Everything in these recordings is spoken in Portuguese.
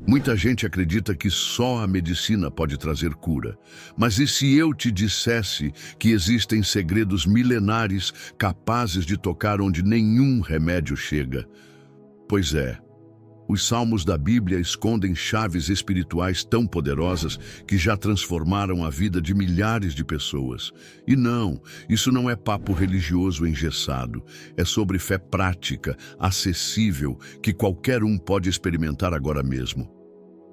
Muita gente acredita que só a medicina pode trazer cura. Mas e se eu te dissesse que existem segredos milenares capazes de tocar onde nenhum remédio chega? Pois é, os salmos da Bíblia escondem chaves espirituais tão poderosas que já transformaram a vida de milhares de pessoas. E não, isso não é papo religioso engessado. É sobre fé prática, acessível, que qualquer um pode experimentar agora mesmo.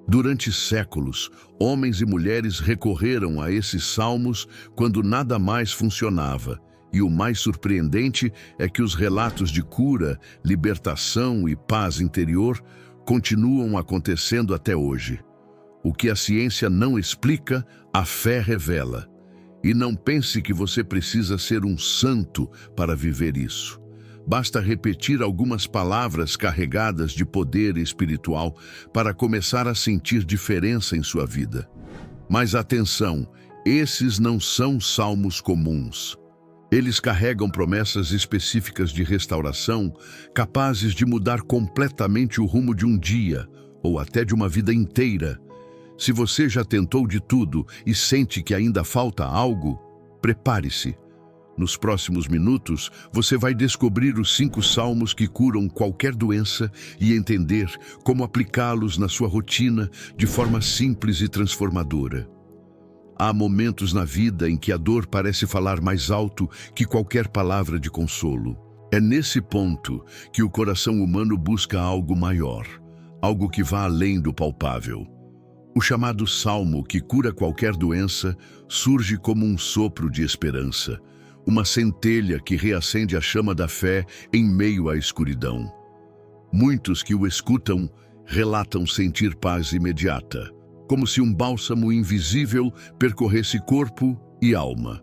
Durante séculos, homens e mulheres recorreram a esses salmos quando nada mais funcionava. E o mais surpreendente é que os relatos de cura, libertação e paz interior continuam acontecendo até hoje. O que a ciência não explica, a fé revela. E não pense que você precisa ser um santo para viver isso. Basta repetir algumas palavras carregadas de poder espiritual para começar a sentir diferença em sua vida. Mas atenção, esses não são salmos comuns. Eles carregam promessas específicas de restauração, capazes de mudar completamente o rumo de um dia, ou até de uma vida inteira. Se você já tentou de tudo e sente que ainda falta algo, prepare-se. Nos próximos minutos, você vai descobrir os 5 salmos que curam qualquer doença e entender como aplicá-los na sua rotina de forma simples e transformadora. Há momentos na vida em que a dor parece falar mais alto que qualquer palavra de consolo. É nesse ponto que o coração humano busca algo maior, algo que vá além do palpável. O chamado salmo que cura qualquer doença surge como um sopro de esperança, uma centelha que reacende a chama da fé em meio à escuridão. Muitos que o escutam relatam sentir paz imediata, como se um bálsamo invisível percorresse corpo e alma.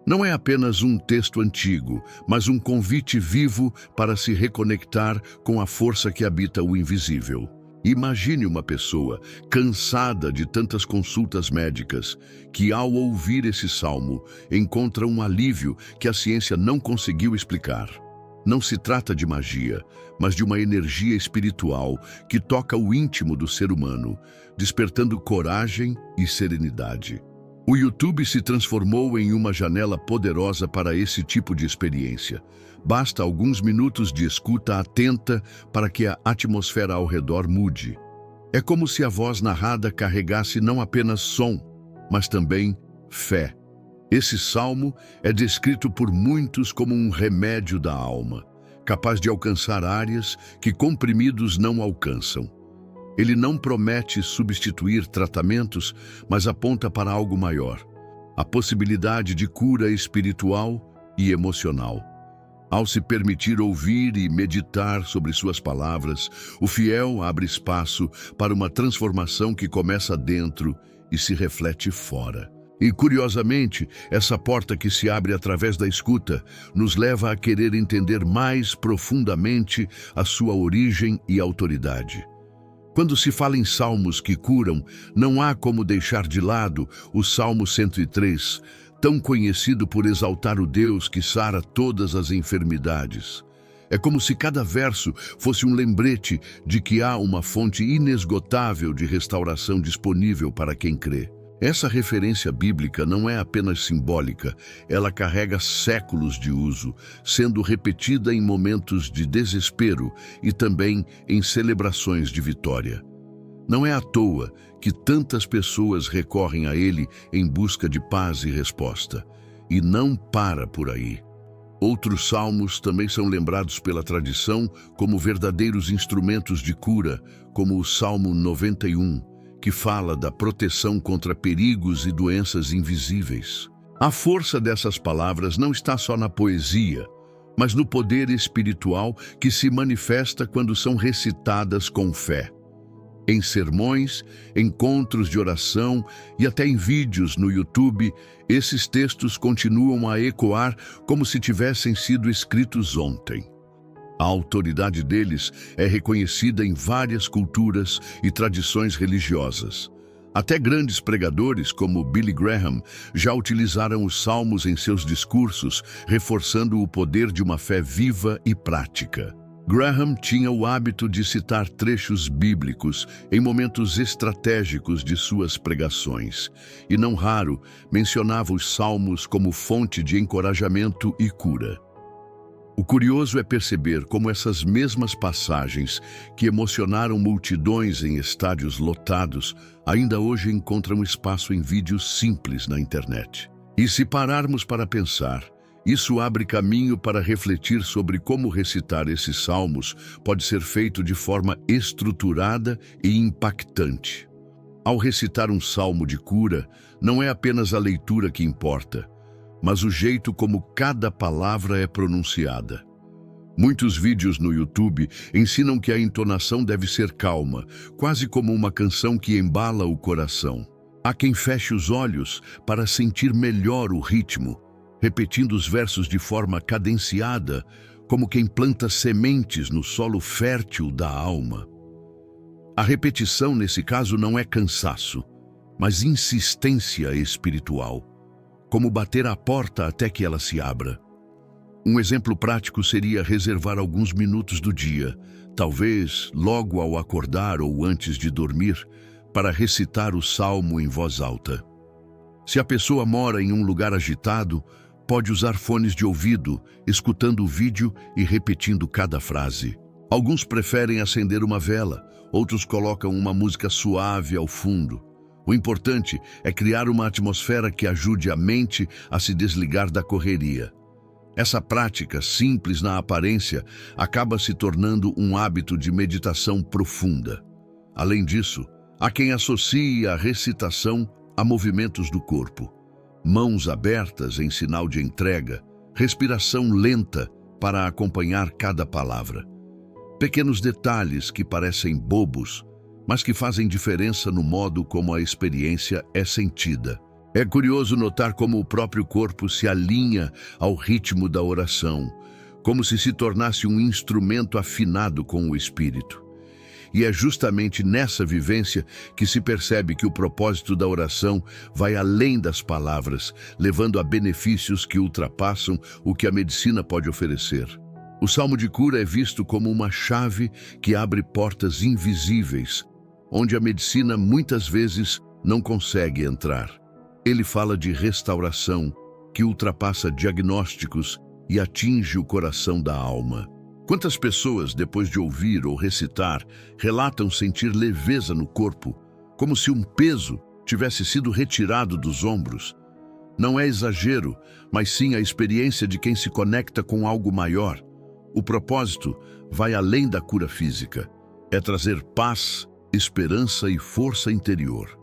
Não é apenas um texto antigo, mas um convite vivo para se reconectar com a força que habita o invisível. Imagine uma pessoa cansada de tantas consultas médicas que, ao ouvir esse salmo, encontra um alívio que a ciência não conseguiu explicar. Não se trata de magia, mas de uma energia espiritual que toca o íntimo do ser humano, despertando coragem e serenidade. O YouTube se transformou em uma janela poderosa para esse tipo de experiência. Basta alguns minutos de escuta atenta para que a atmosfera ao redor mude. É como se a voz narrada carregasse não apenas som, mas também fé. Esse salmo é descrito por muitos como um remédio da alma, capaz de alcançar áreas que comprimidos não alcançam. Ele não promete substituir tratamentos, mas aponta para algo maior, a possibilidade de cura espiritual e emocional. Ao se permitir ouvir e meditar sobre suas palavras, o fiel abre espaço para uma transformação que começa dentro e se reflete fora. E, curiosamente, essa porta que se abre através da escuta nos leva a querer entender mais profundamente a sua origem e autoridade. Quando se fala em salmos que curam, não há como deixar de lado o Salmo 103, tão conhecido por exaltar o Deus que sara todas as enfermidades. É como se cada verso fosse um lembrete de que há uma fonte inesgotável de restauração disponível para quem crê. Essa referência bíblica não é apenas simbólica, ela carrega séculos de uso, sendo repetida em momentos de desespero e também em celebrações de vitória. Não é à toa que tantas pessoas recorrem a ele em busca de paz e resposta. E não para por aí. Outros salmos também são lembrados pela tradição como verdadeiros instrumentos de cura, como o Salmo 91, que fala da proteção contra perigos e doenças invisíveis. A força dessas palavras não está só na poesia, mas no poder espiritual que se manifesta quando são recitadas com fé. Em sermões, encontros de oração e até em vídeos no YouTube, esses textos continuam a ecoar como se tivessem sido escritos ontem. A autoridade deles é reconhecida em várias culturas e tradições religiosas. Até grandes pregadores como Billy Graham já utilizaram os salmos em seus discursos, reforçando o poder de uma fé viva e prática. Graham tinha o hábito de citar trechos bíblicos em momentos estratégicos de suas pregações, e não raro mencionava os salmos como fonte de encorajamento e cura. O curioso é perceber como essas mesmas passagens que emocionaram multidões em estádios lotados ainda hoje encontram espaço em vídeos simples na internet. E se pararmos para pensar, isso abre caminho para refletir sobre como recitar esses salmos pode ser feito de forma estruturada e impactante. Ao recitar um salmo de cura, não é apenas a leitura que importa, mas o jeito como cada palavra é pronunciada. Muitos vídeos no YouTube ensinam que a entonação deve ser calma, quase como uma canção que embala o coração. Há quem feche os olhos para sentir melhor o ritmo, repetindo os versos de forma cadenciada, como quem planta sementes no solo fértil da alma. A repetição, nesse caso, não é cansaço, mas insistência espiritual, como bater à porta até que ela se abra. Um exemplo prático seria reservar alguns minutos do dia, talvez logo ao acordar ou antes de dormir, para recitar o salmo em voz alta. Se a pessoa mora em um lugar agitado, pode usar fones de ouvido, escutando o vídeo e repetindo cada frase. Alguns preferem acender uma vela, outros colocam uma música suave ao fundo. O importante é criar uma atmosfera que ajude a mente a se desligar da correria. Essa prática, simples na aparência, acaba se tornando um hábito de meditação profunda. Além disso, há quem associe a recitação a movimentos do corpo. Mãos abertas em sinal de entrega, respiração lenta para acompanhar cada palavra. Pequenos detalhes que parecem bobos, mas que fazem diferença no modo como a experiência é sentida. É curioso notar como o próprio corpo se alinha ao ritmo da oração, como se tornasse um instrumento afinado com o espírito. E é justamente nessa vivência que se percebe que o propósito da oração vai além das palavras, levando a benefícios que ultrapassam o que a medicina pode oferecer. O salmo de cura é visto como uma chave que abre portas invisíveis, onde a medicina muitas vezes não consegue entrar. Ele fala de restauração, que ultrapassa diagnósticos e atinge o coração da alma. Quantas pessoas, depois de ouvir ou recitar, relatam sentir leveza no corpo, como se um peso tivesse sido retirado dos ombros? Não é exagero, mas sim a experiência de quem se conecta com algo maior. O propósito vai além da cura física. É trazer paz, esperança e força interior.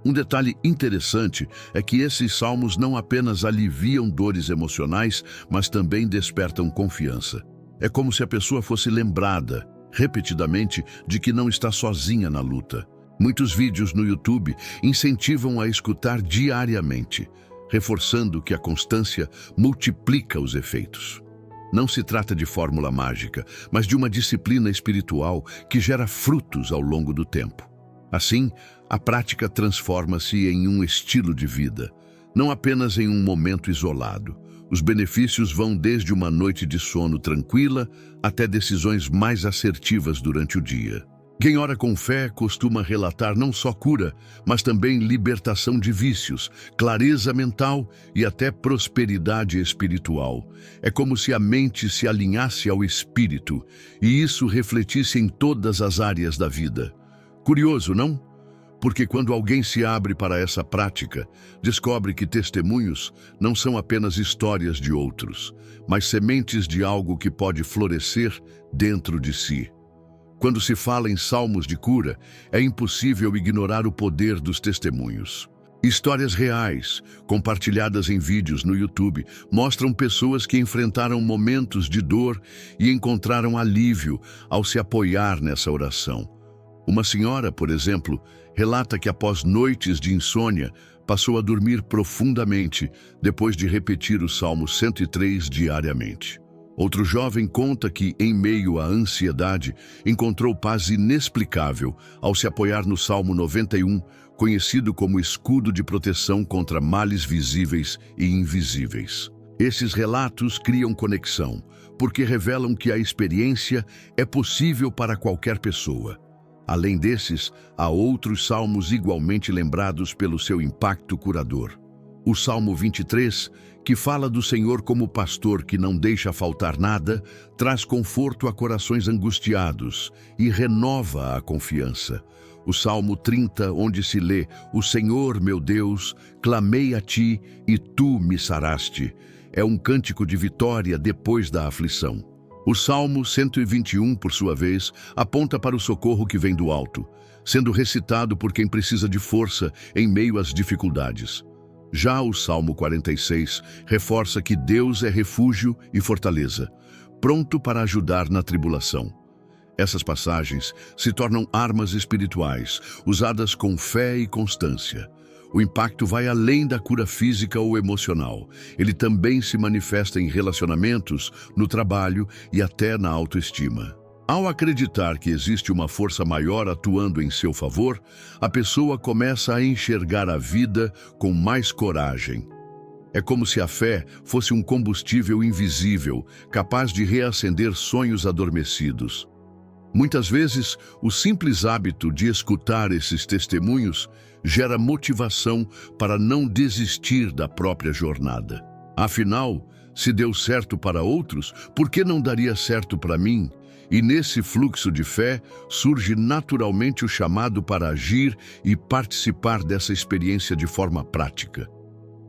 Um detalhe interessante é que esses salmos não apenas aliviam dores emocionais, mas também despertam confiança. É como se a pessoa fosse lembrada, repetidamente, de que não está sozinha na luta. Muitos vídeos no YouTube incentivam a escutar diariamente, reforçando que a constância multiplica os efeitos. Não se trata de fórmula mágica, mas de uma disciplina espiritual que gera frutos ao longo do tempo. Assim, a prática transforma-se em um estilo de vida, não apenas em um momento isolado. Os benefícios vão desde uma noite de sono tranquila até decisões mais assertivas durante o dia. Quem ora com fé costuma relatar não só cura, mas também libertação de vícios, clareza mental e até prosperidade espiritual. É como se a mente se alinhasse ao espírito e isso refletisse em todas as áreas da vida. Curioso, não? Porque quando alguém se abre para essa prática, descobre que testemunhos não são apenas histórias de outros, mas sementes de algo que pode florescer dentro de si. Quando se fala em salmos de cura, é impossível ignorar o poder dos testemunhos. Histórias reais, compartilhadas em vídeos no YouTube, mostram pessoas que enfrentaram momentos de dor e encontraram alívio ao se apoiar nessa oração. Uma senhora, por exemplo, relata que após noites de insônia, passou a dormir profundamente depois de repetir o Salmo 103 diariamente. Outro jovem conta que, em meio à ansiedade, encontrou paz inexplicável ao se apoiar no Salmo 91, conhecido como escudo de proteção contra males visíveis e invisíveis. Esses relatos criam conexão, porque revelam que a experiência é possível para qualquer pessoa. Além desses, há outros salmos igualmente lembrados pelo seu impacto curador. O Salmo 23, que fala do Senhor como pastor que não deixa faltar nada, traz conforto a corações angustiados e renova a confiança. O Salmo 30, onde se lê: "O Senhor, meu Deus, clamei a ti e tu me saraste", é um cântico de vitória depois da aflição. O Salmo 121, por sua vez, aponta para o socorro que vem do alto, sendo recitado por quem precisa de força em meio às dificuldades. Já o Salmo 46 reforça que Deus é refúgio e fortaleza, pronto para ajudar na tribulação. Essas passagens se tornam armas espirituais, usadas com fé e constância. O impacto vai além da cura física ou emocional. Ele também se manifesta em relacionamentos, no trabalho e até na autoestima. Ao acreditar que existe uma força maior atuando em seu favor, a pessoa começa a enxergar a vida com mais coragem. É como se a fé fosse um combustível invisível, capaz de reacender sonhos adormecidos. Muitas vezes, o simples hábito de escutar esses testemunhos gera motivação para não desistir da própria jornada. Afinal, se deu certo para outros, por que não daria certo para mim? E nesse fluxo de fé surge naturalmente o chamado para agir e participar dessa experiência de forma prática.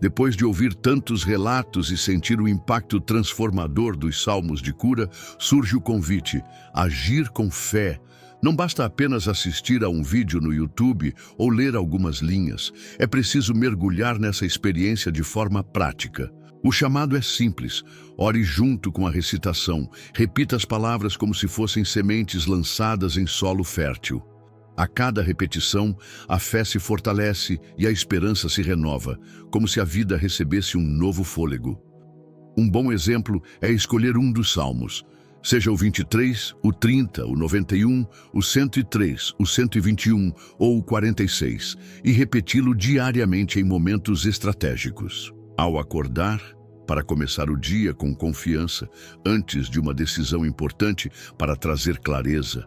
Depois de ouvir tantos relatos e sentir o impacto transformador dos salmos de cura, surge o convite: agir com fé. Não basta apenas assistir a um vídeo no YouTube ou ler algumas linhas. É preciso mergulhar nessa experiência de forma prática. O chamado é simples. Ore junto com a recitação. Repita as palavras como se fossem sementes lançadas em solo fértil. A cada repetição, a fé se fortalece e a esperança se renova, como se a vida recebesse um novo fôlego. Um bom exemplo é escolher um dos salmos, seja o 23, o 30, o 91, o 103, o 121 ou o 46, e repeti-lo diariamente em momentos estratégicos. Ao acordar, para começar o dia com confiança, antes de uma decisão importante para trazer clareza,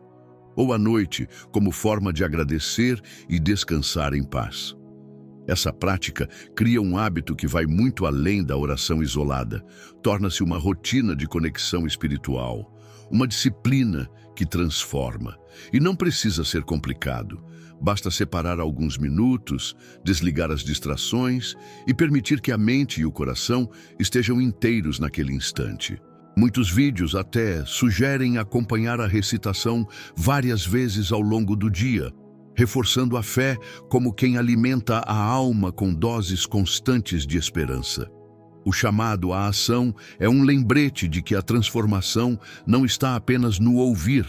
ou à noite, como forma de agradecer e descansar em paz. Essa prática cria um hábito que vai muito além da oração isolada, torna-se uma rotina de conexão espiritual, uma disciplina que transforma. E não precisa ser complicado. Basta separar alguns minutos, desligar as distrações e permitir que a mente e o coração estejam inteiros naquele instante. Muitos vídeos até sugerem acompanhar a recitação várias vezes ao longo do dia, reforçando a fé como quem alimenta a alma com doses constantes de esperança. O chamado à ação é um lembrete de que a transformação não está apenas no ouvir,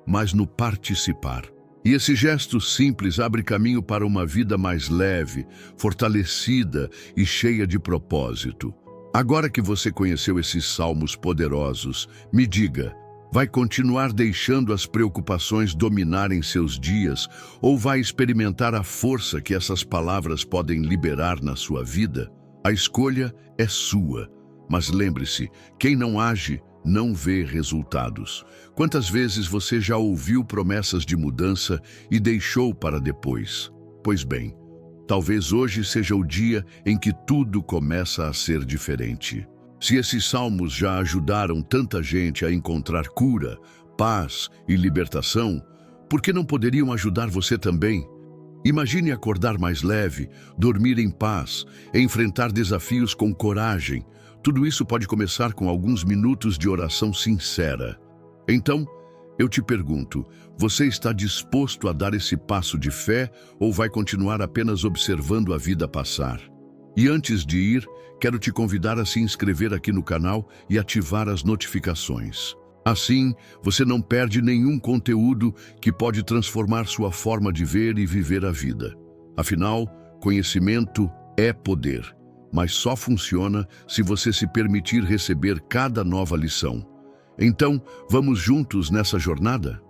mas no participar. E esse gesto simples abre caminho para uma vida mais leve, fortalecida e cheia de propósito. Agora que você conheceu esses salmos poderosos, me diga, vai continuar deixando as preocupações dominarem seus dias ou vai experimentar a força que essas palavras podem liberar na sua vida? A escolha é sua, mas lembre-se, quem não age não vê resultados. Quantas vezes você já ouviu promessas de mudança e deixou para depois? Pois bem, talvez hoje seja o dia em que tudo começa a ser diferente. Se esses salmos já ajudaram tanta gente a encontrar cura, paz e libertação, por que não poderiam ajudar você também? Imagine acordar mais leve, dormir em paz, enfrentar desafios com coragem. Tudo isso pode começar com alguns minutos de oração sincera. Então, eu te pergunto, você está disposto a dar esse passo de fé ou vai continuar apenas observando a vida passar? E antes de ir, quero te convidar a se inscrever aqui no canal e ativar as notificações. Assim, você não perde nenhum conteúdo que pode transformar sua forma de ver e viver a vida. Afinal, conhecimento é poder, mas só funciona se você se permitir receber cada nova lição. Então, vamos juntos nessa jornada?